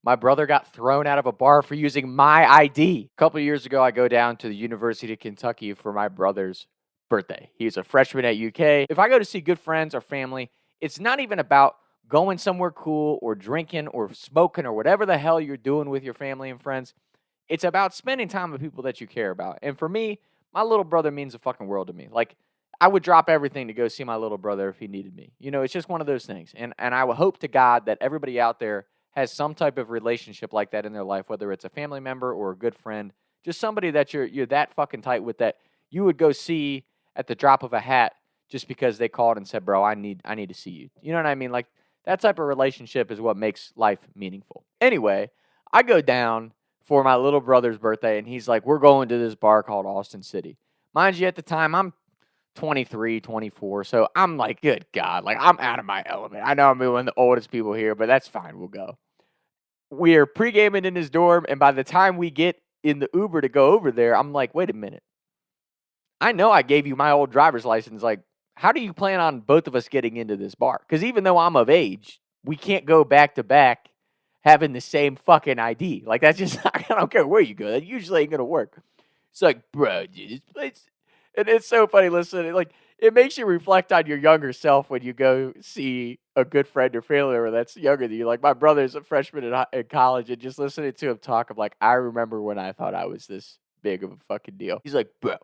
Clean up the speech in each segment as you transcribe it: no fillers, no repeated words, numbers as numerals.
My brother got thrown out of a bar for using my ID. A couple of years ago, I go down to the University of Kentucky for my brother's birthday. He's a freshman at UK. If I go to see good friends or family, it's not even about going somewhere cool or drinking or smoking or whatever the hell you're doing with your family and friends. It's about spending time with people that you care about. And for me, my little brother means the fucking world to me. Like, I would drop everything to go see my little brother if he needed me. You know, it's just one of those things. And I would hope to God that everybody out there has some type of relationship like that in their life, whether it's a family member or a good friend, just somebody that you're that fucking tight with that you would go see at the drop of a hat just because they called and said, "Bro, I need to see you." You know what I mean? Like, that type of relationship is what makes life meaningful. Anyway, I go down for my little brother's birthday, and he's like, "We're going to this bar called Austin City." Mind you, at the time, I'm 23, 24. So I'm like, good God, like, I'm out of my element. I know I'm one of the oldest people here, but that's fine. We'll go. We're pre-gaming in his dorm, and by the time we get in the Uber to go over there, I'm like, wait a minute. I know I gave you my old driver's license. Like, how do you plan on both of us getting into this bar? Because even though I'm of age, we can't go back to back having the same fucking ID. Like, that's just, I don't care where you go. That usually ain't going to work. It's like, bro, dude, this place. And it's so funny, listen, like, it makes you reflect on your younger self when you go see a good friend or family member that's younger than you. Like, my brother's a freshman in college, and just listening to him talk, I'm like, I remember when I thought I was this big of a fucking deal. He's like, bro,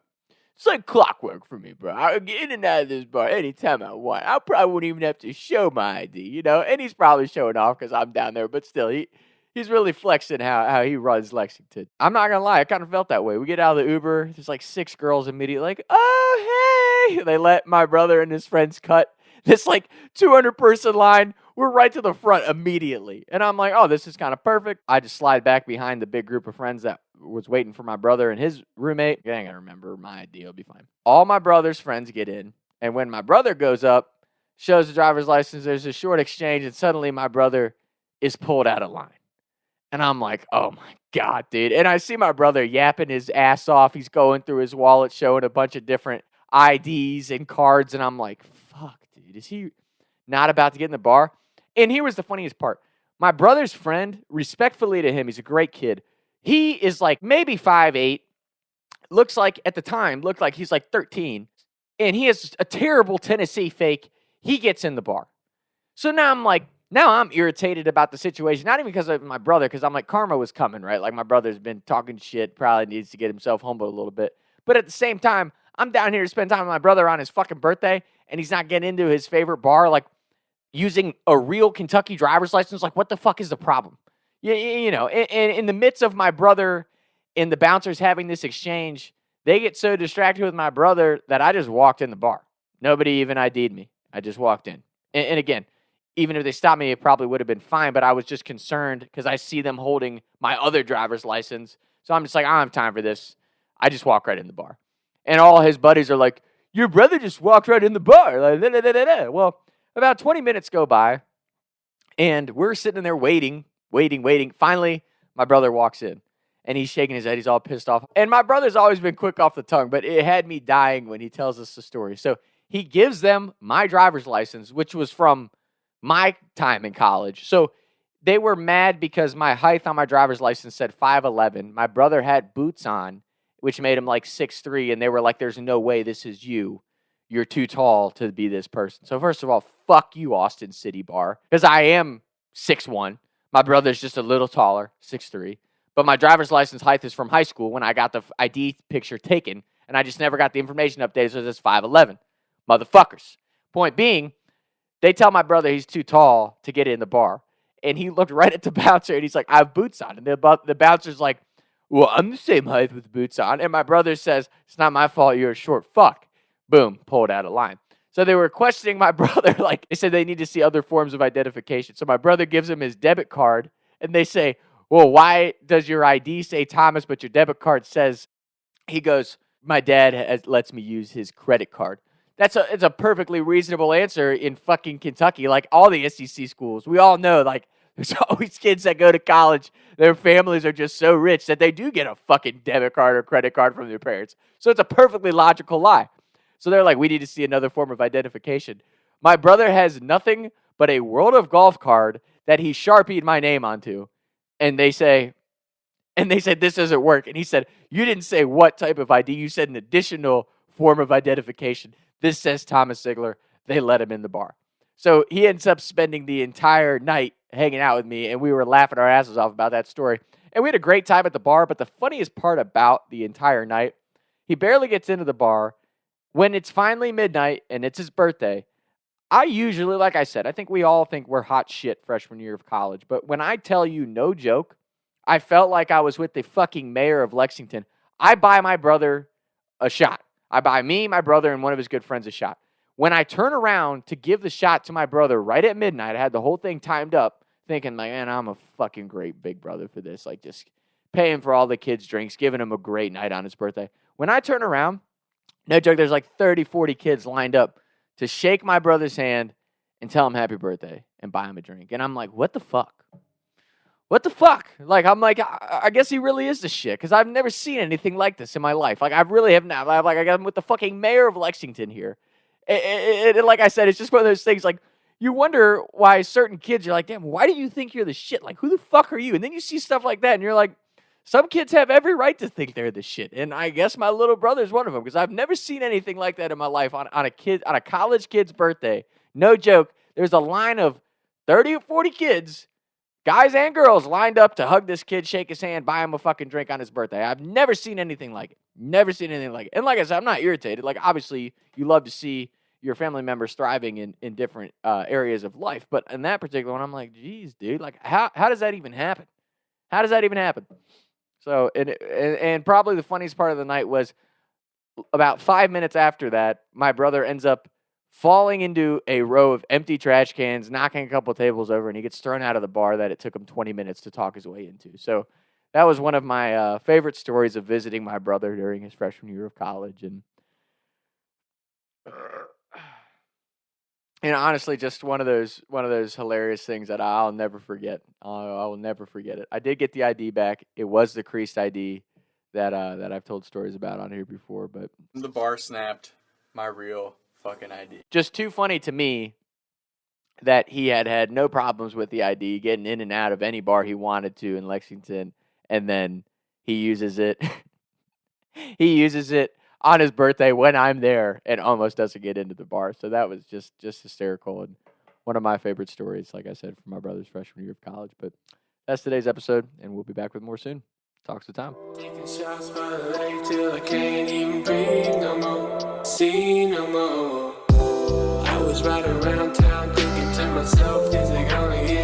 it's like clockwork for me, bro. I get in and out of this bar anytime I want. I probably wouldn't even have to show my ID, you know? And he's probably showing off because I'm down there, but still, he's really flexing how he runs Lexington. I'm not gonna lie, I kind of felt that way. We get out of the Uber, there's like 6 girls immediately like, oh, hey! They let my brother and his friends cut this like 200-person line. We're right to the front immediately. And I'm like, oh, this is kind of perfect. I just slide back behind the big group of friends that was waiting for my brother and his roommate. I ain't gonna remember my ID, it'll be fine. All my brother's friends get in, and when my brother goes up, shows the driver's license, there's a short exchange, and suddenly my brother is pulled out of line. And I'm like, oh my God, dude. And I see my brother yapping his ass off. He's going through his wallet, showing a bunch of different IDs and cards. And I'm like, fuck, dude. Is he not about to get in the bar? And here was the funniest part. My brother's friend, respectfully to him, he's a great kid. He is like maybe 5'8". Looks like, at the time, looked like he's like 13. And he has a terrible Tennessee fake. He gets in the bar. So now I'm irritated about the situation, not even because of my brother, because I'm like, karma was coming, right? Like, my brother's been talking shit, probably needs to get himself humbled a little bit. But at the same time, I'm down here to spend time with my brother on his fucking birthday, and he's not getting into his favorite bar, like, using a real Kentucky driver's license. Like, what the fuck is the problem? You know, and in the midst of my brother and the bouncers having this exchange, they get so distracted with my brother that I just walked in the bar. Nobody even ID'd me. I just walked in. And again, even if they stopped me, it probably would have been fine, but I was just concerned because I see them holding my other driver's license. So I'm just like, I don't have time for this. I just walk right in the bar. And all his buddies are like, your brother just walked right in the bar. Like, da, da, da, da, da. Well, about 20 minutes go by, and we're sitting there waiting. Finally, my brother walks in, and he's shaking his head. He's all pissed off. And my brother's always been quick off the tongue, but it had me dying when he tells us the story. So he gives them my driver's license, which was from my time in college. So they were mad because my height on my driver's license said 5'11". My brother had boots on, which made him like 6'3", and they were like, there's no way this is you. You're too tall to be this person. So first of all, fuck you, Austin City Bar, because I am 6'1". My brother's just a little taller, 6'3". But my driver's license height is from high school when I got the ID picture taken, and I just never got the information updated, so it's 5'11". Motherfuckers. Point being, they tell my brother he's too tall to get in the bar. And he looked right at the bouncer, and he's like, I have boots on. And the bouncer's like, well, I'm the same height with boots on. And my brother says, it's not my fault, you're a short fuck. Boom, pulled out of line. So they were questioning my brother. Like, they said they need to see other forms of identification. So my brother gives him his debit card, and they say, well, why does your ID say Thomas, but your debit card says, he goes, my dad lets me use his credit card. It's a perfectly reasonable answer in fucking Kentucky. Like, all the SEC schools, we all know, like, there's always kids that go to college, their families are just so rich that they do get a fucking debit card or credit card from their parents. So it's a perfectly logical lie. So they're like, we need to see another form of identification. My brother has nothing but a World of Golf card that he Sharpied my name onto. and they say, this doesn't work. And he said, you didn't say what type of ID. You said an additional form of identification. This says Thomas Ziegler. They let him in the bar. So he ends up spending the entire night hanging out with me, and we were laughing our asses off about that story. And we had a great time at the bar, but the funniest part about the entire night, he barely gets into the bar. When it's finally midnight and it's his birthday, I usually, like I said, I think we all think we're hot shit freshman year of college. But when I tell you, no joke, I felt like I was with the fucking mayor of Lexington. I buy my brother a shot. I buy me, my brother, and one of his good friends a shot. When I turn around to give the shot to my brother right at midnight, I had the whole thing timed up, thinking, like, man, I'm a fucking great big brother for this. Like, just paying for all the kids' drinks, giving him a great night on his birthday. When I turn around, no joke, there's like 30, 40 kids lined up to shake my brother's hand and tell him happy birthday and buy him a drink. And I'm like, what the fuck? What the fuck? Like, I'm like, I guess he really is the shit, because I've never seen anything like this in my life. Like, I really have not. Like, I got him with the fucking mayor of Lexington here. And like I said, it's just one of those things, like, you wonder why certain kids are like, damn, why do you think you're the shit? Like, who the fuck are you? And then you see stuff like that, and you're like, some kids have every right to think they're the shit. And I guess my little brother's one of them, because I've never seen anything like that in my life on a college kid's birthday. No joke. There's a line of 30 or 40 kids, guys and girls, lined up to hug this kid, shake his hand, buy him a fucking drink on his birthday. I've never seen anything like it. Never seen anything like it. And like I said, I'm not irritated. Like, obviously, you love to see your family members thriving in different areas of life. But in that particular one, I'm like, geez, dude, like, how does that even happen? How does that even happen? So, and probably the funniest part of the night was about 5 minutes after that, my brother ends up falling into a row of empty trash cans, knocking a couple tables over, and he gets thrown out of the bar that it took him 20 minutes to talk his way into. So that was one of my favorite stories of visiting my brother during his freshman year of college. And honestly, just one of those hilarious things that I'll never forget. I will never forget it. I did get the ID back. It was the creased ID that I've told stories about on here before, but the bar snapped my real fucking ID. Just too funny to me that he had no problems with the ID, getting in and out of any bar he wanted to in Lexington, and then he uses it. He uses it on his birthday when I'm there and almost doesn't get into the bar. So that was just hysterical and one of my favorite stories, like I said, from my brother's freshman year of college. But that's today's episode, and we'll be back with more soon. Talks to Tom. Taking shots by the lake till I can't even breathe no more, see no more. I was riding around town thinking to myself, is it gonna get